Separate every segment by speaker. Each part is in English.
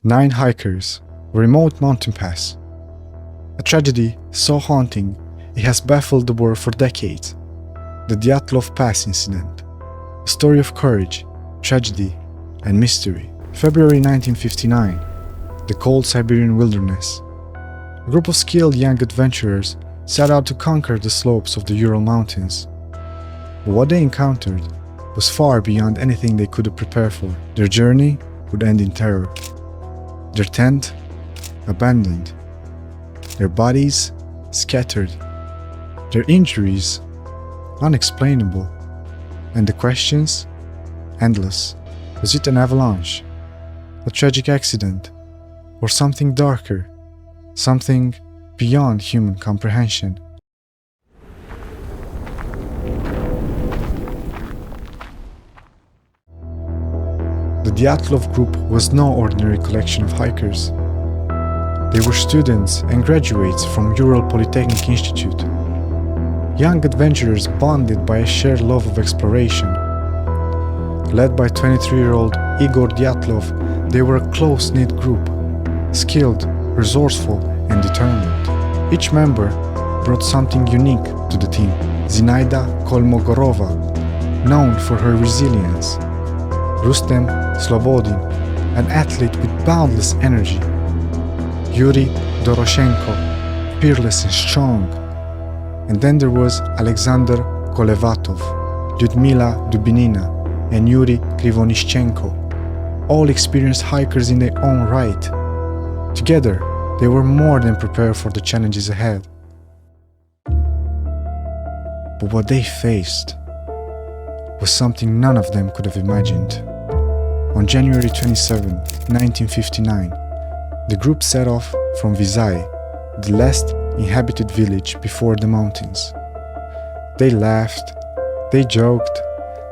Speaker 1: 9 hikers, a remote mountain pass. A tragedy so haunting it has baffled the world for decades. The Dyatlov Pass Incident. A story of courage, tragedy, and mystery. February 1959. The cold Siberian wilderness. A group of skilled young adventurers set out to conquer the slopes of the Ural Mountains. But what they encountered was far beyond anything they could have prepared for. Their journey would end in terror. Their tent abandoned. Their bodies scattered. Their injuries unexplainable. And the questions endless. Was it an avalanche? A tragic accident? Or something darker? Something beyond human comprehension? The Dyatlov group was no ordinary collection of hikers. They were students and graduates from Ural Polytechnic Institute. Young adventurers bonded by a shared love of exploration. Led by 23-year-old Igor Dyatlov, they were a close-knit group, skilled, resourceful, and determined. Each member brought something unique to the team. Zinaida Kolmogorova, known for her resilience. Rustem Slobodin, an athlete with boundless energy. Yuri Doroshenko, fearless and strong. And then there was Alexander Kolevatov, Lyudmila Dubinina, and Yuri Krivonishchenko, all experienced hikers in their own right. Together, they were more than prepared for the challenges ahead. But what they faced was something none of them could have imagined. On January 27, 1959, the group set off from Vizai, the last inhabited village before the mountains. They laughed, they joked,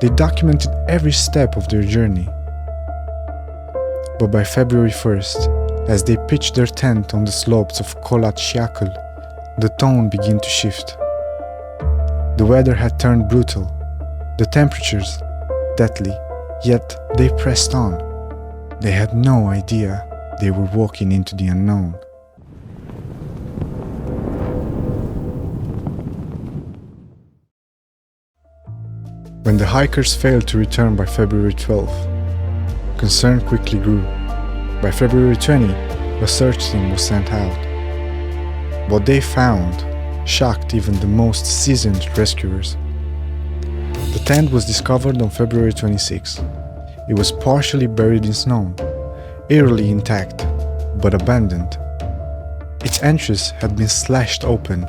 Speaker 1: they documented every step of their journey. But by February 1st, as they pitched their tent on the slopes of Kholat Syakhl, the tone began to shift. The weather had turned brutal, the temperatures deadly, yet they pressed on. They had no idea they were walking into the unknown. When the hikers failed to return by February 12, concern quickly grew. By February 20, a search team was sent out. What they found shocked even the most seasoned rescuers. The tent was discovered on February 26. It was partially buried in snow, eerily intact, but abandoned. Its entrance had been slashed open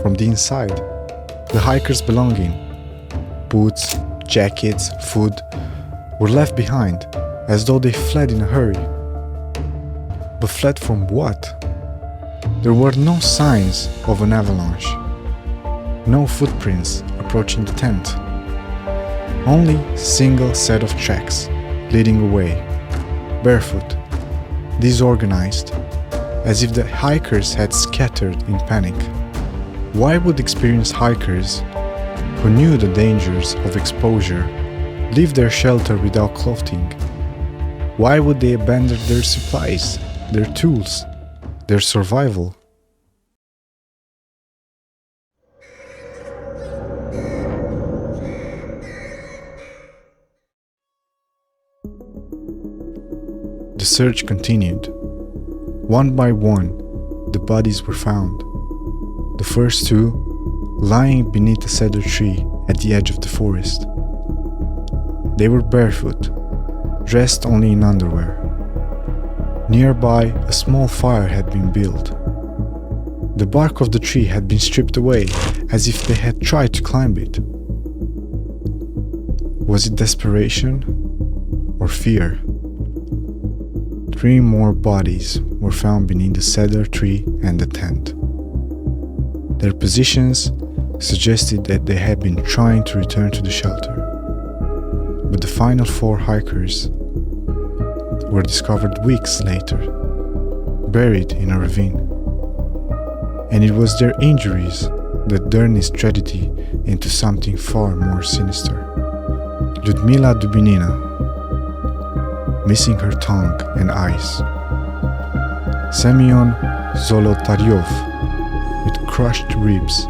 Speaker 1: from the inside. The hikers' belongings, boots, jackets, food, were left behind as though they fled in a hurry. But fled from what? There were no signs of an avalanche, no footprints approaching the tent, only a single set of tracks leading away, barefoot, disorganized, as if the hikers had scattered in panic. Why would experienced hikers who knew the dangers of exposure leave their shelter without clothing? Why would they abandon their supplies, their tools, their survival? The search continued. One by one, the bodies were found. The first two lying beneath a cedar tree at the edge of the forest. They were barefoot, dressed only in underwear. Nearby, a small fire had been built. The bark of the tree had been stripped away, as if they had tried to climb it. Was it desperation or fear? 3 more bodies were found beneath the cedar tree and the tent. Their positions suggested that they had been trying to return to the shelter. But the final 4 hikers were discovered weeks later, buried in a ravine. And it was their injuries that turned this tragedy into something far more sinister. Lyudmila Dubinina, missing her tongue and eyes, Semyon Zolotaryov, with crushed ribs,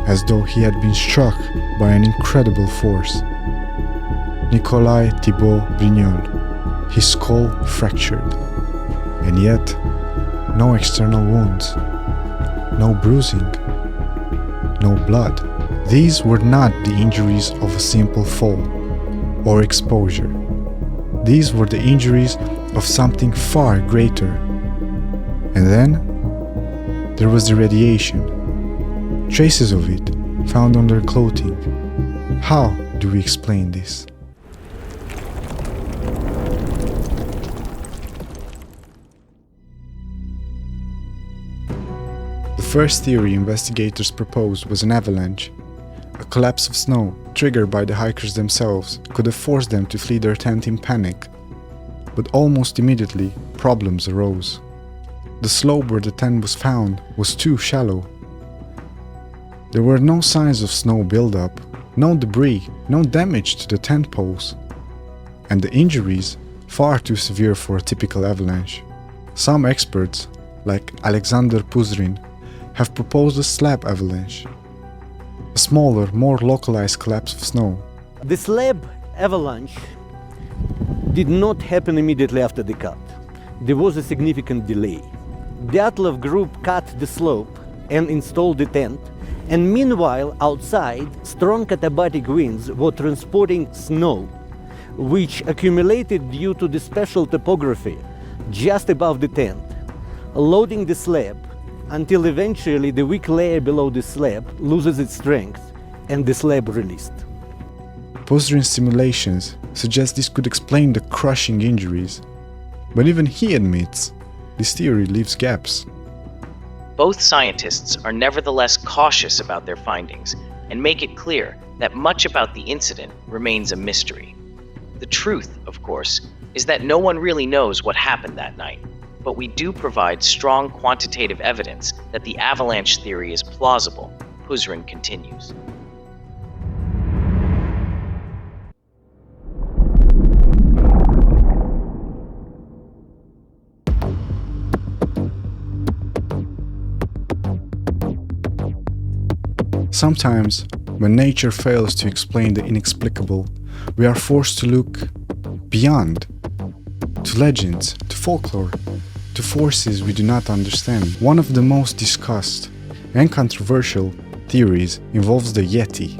Speaker 1: as though he had been struck by an incredible force. Nikolai Thibault Brignol, his skull fractured, and yet no external wounds, no bruising, no blood. These were not the injuries of a simple fall or exposure. These were the injuries of something far greater. And then there was the radiation, traces of it found on their clothing. How do we explain this? The first theory investigators proposed was an avalanche. A collapse of snow, triggered by the hikers themselves, could have forced them to flee their tent in panic. But almost immediately, problems arose. The slope where the tent was found was too shallow. There were no signs of snow buildup, no debris, no damage to the tent poles, and the injuries far too severe for a typical avalanche. Some experts, like Alexander Puzrin, have proposed a slab avalanche, a smaller, more localized collapse of snow.
Speaker 2: The slab avalanche did not happen immediately after the cut. There was a significant delay. Dyatlov group cut the slope and installed the tent, and meanwhile outside, strong katabatic winds were transporting snow, which accumulated due to the special topography just above the tent, loading the slab until eventually the weak layer below the slab loses its strength and the slab released.
Speaker 1: Puzrin's simulations suggest this could explain the crushing injuries, but even he admits this theory leaves gaps.
Speaker 3: Both scientists are nevertheless cautious about their findings and make it clear that much about the incident remains a mystery. The truth, of course, is that no one really knows what happened that night, but we do provide strong quantitative evidence that the avalanche theory is plausible, Puzrin continues.
Speaker 1: Sometimes, when nature fails to explain the inexplicable, we are forced to look beyond, to legends, to folklore, to forces we do not understand. One of the most discussed and controversial theories involves the Yeti.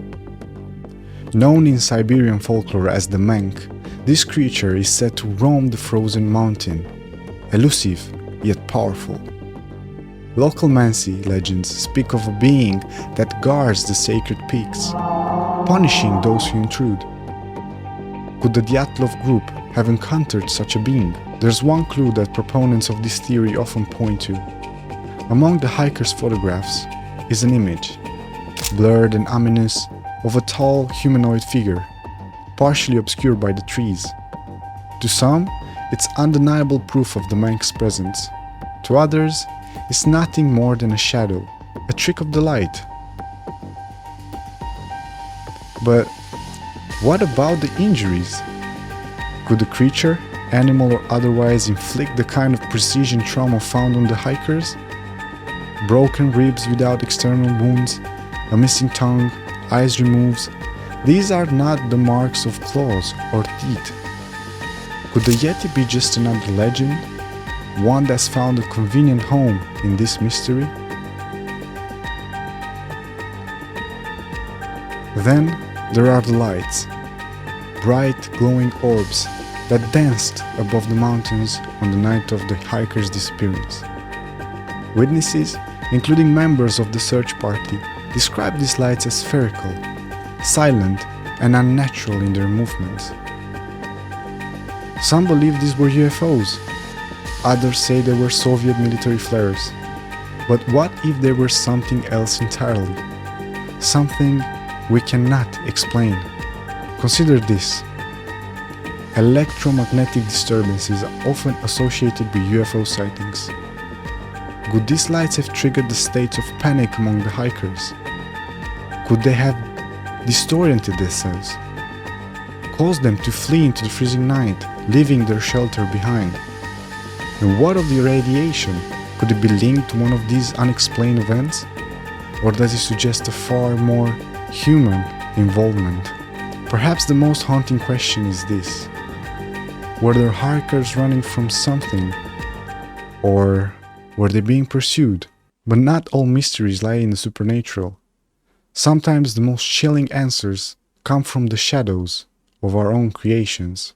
Speaker 1: Known in Siberian folklore as the Menk, this creature is said to roam the frozen mountain, elusive yet powerful. Local Mansi legends speak of a being that guards the sacred peaks, punishing those who intrude. Could the Dyatlov group have encountered such a being? There's one clue that proponents of this theory often point to. Among the hikers' photographs is an image, blurred and ominous, of a tall humanoid figure, partially obscured by the trees. To some, it's undeniable proof of the Mank's presence. To others, it's nothing more than a shadow, a trick of the light. But what about the injuries? Could the creature, animal or otherwise, inflict the kind of precision trauma found on the hikers? Broken ribs without external wounds, a missing tongue, eyes removed. These are not the marks of claws or teeth. Could the Yeti be just another legend? One that's found a convenient home in this mystery? Then there are the lights, bright glowing orbs that danced above the mountains on the night of the hikers' disappearance. Witnesses, including members of the search party, describe these lights as spherical, silent, and unnatural in their movements. Some believe these were UFOs. Others say they were Soviet military flares. But what if they were something else entirely? Something we cannot explain. Consider this. Electromagnetic disturbances are often associated with UFO sightings. Could these lights have triggered the states of panic among the hikers? Could they have disoriented themselves, caused them to flee into the freezing night, leaving their shelter behind? And what of the radiation? Could it be linked to one of these unexplained events? Or does it suggest a far more human involvement? Perhaps the most haunting question is this: were there hikers running from something? Or were they being pursued? But not all mysteries lie in the supernatural. Sometimes the most chilling answers come from the shadows of our own creations.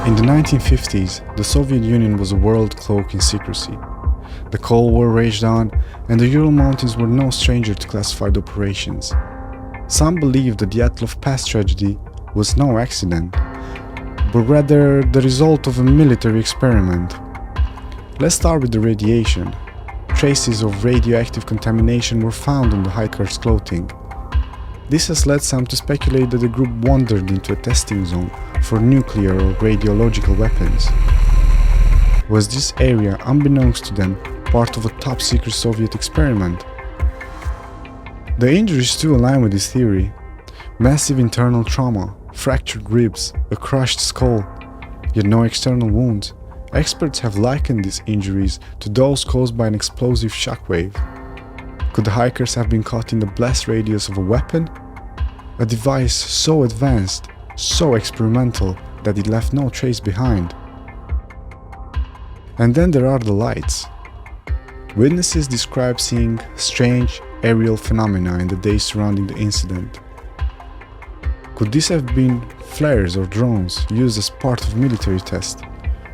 Speaker 1: In the 1950s, the Soviet Union was a world cloaked in secrecy. The Cold War raged on, and the Ural Mountains were no stranger to classified operations. Some believe the Dyatlov Pass tragedy was no accident, but rather the result of a military experiment. Let's start with the radiation. Traces of radioactive contamination were found on the hikers' clothing. This has led some to speculate that the group wandered into a testing zone for nuclear or radiological weapons. Was this area, unbeknownst to them, part of a top-secret Soviet experiment? The injuries too align with this theory. Massive internal trauma, fractured ribs, a crushed skull, yet no external wounds. Experts have likened these injuries to those caused by an explosive shockwave. Could the hikers have been caught in the blast radius of a weapon? A device so advanced, so experimental, that it left no trace behind. And then there are the lights. Witnesses describe seeing strange aerial phenomena in the days surrounding the incident. Could this have been flares or drones used as part of military tests,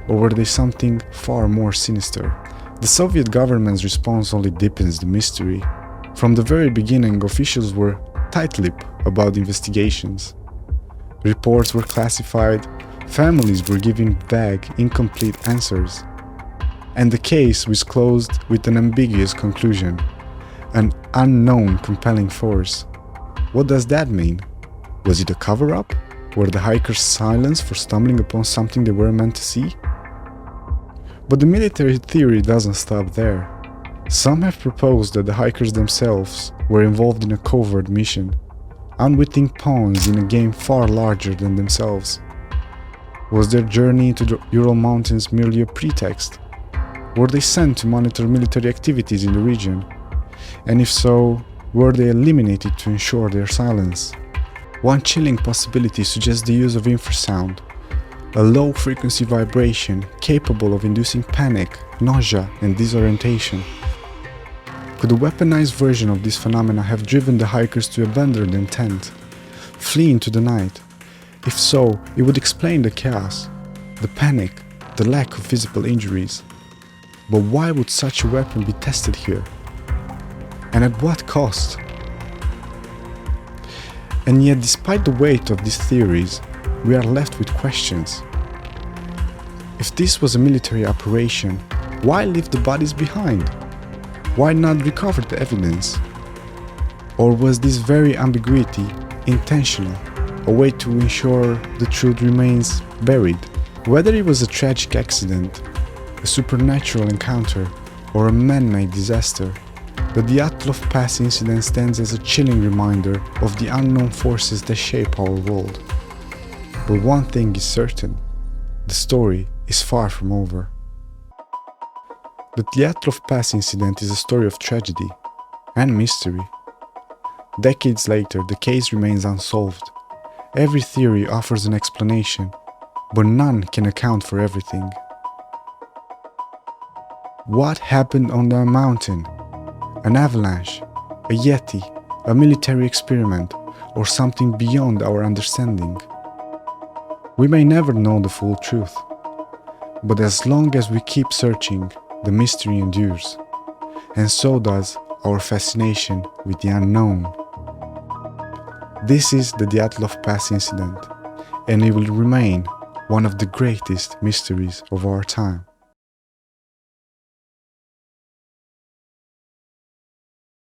Speaker 1: or were they something far more sinister? The Soviet government's response only deepens the mystery. From the very beginning, officials were tight-lipped about the investigations. Reports were classified, families were given vague, incomplete answers, and the case was closed with an ambiguous conclusion: an unknown compelling force. What does that mean? Was it a cover-up? Were the hikers silenced for stumbling upon something they weren't meant to see? But the military theory doesn't stop there. Some have proposed that the hikers themselves were involved in a covert mission, unwitting pawns in a game far larger than themselves. Was their journey into the Ural Mountains merely a pretext? Were they sent to monitor military activities in the region? And if so, were they eliminated to ensure their silence? One chilling possibility suggests the use of infrasound, a low-frequency vibration capable of inducing panic, nausea, and disorientation. Could a weaponized version of this phenomena have driven the hikers to abandon their tent, flee into the night? If so, it would explain the chaos, the panic, the lack of visible injuries. But why would such a weapon be tested here? And at what cost? And yet, despite the weight of these theories, we are left with questions. If this was a military operation, why leave the bodies behind? Why not recover the evidence? Or was this very ambiguity intentional, a way to ensure the truth remains buried? Whether it was a tragic accident, a supernatural encounter, or a man-made disaster, the Dyatlov Pass Incident stands as a chilling reminder of the unknown forces that shape our world. But one thing is certain: the story is far from over. The Dyatlov Pass Incident is a story of tragedy and mystery. Decades later, the case remains unsolved. Every theory offers an explanation, but none can account for everything. What happened on the mountain? An avalanche, a yeti, a military experiment, or something beyond our understanding? We may never know the full truth, but as long as we keep searching, the mystery endures, and so does our fascination with the unknown. This is the Dyatlov Pass Incident, and it will remain one of the greatest mysteries of our time.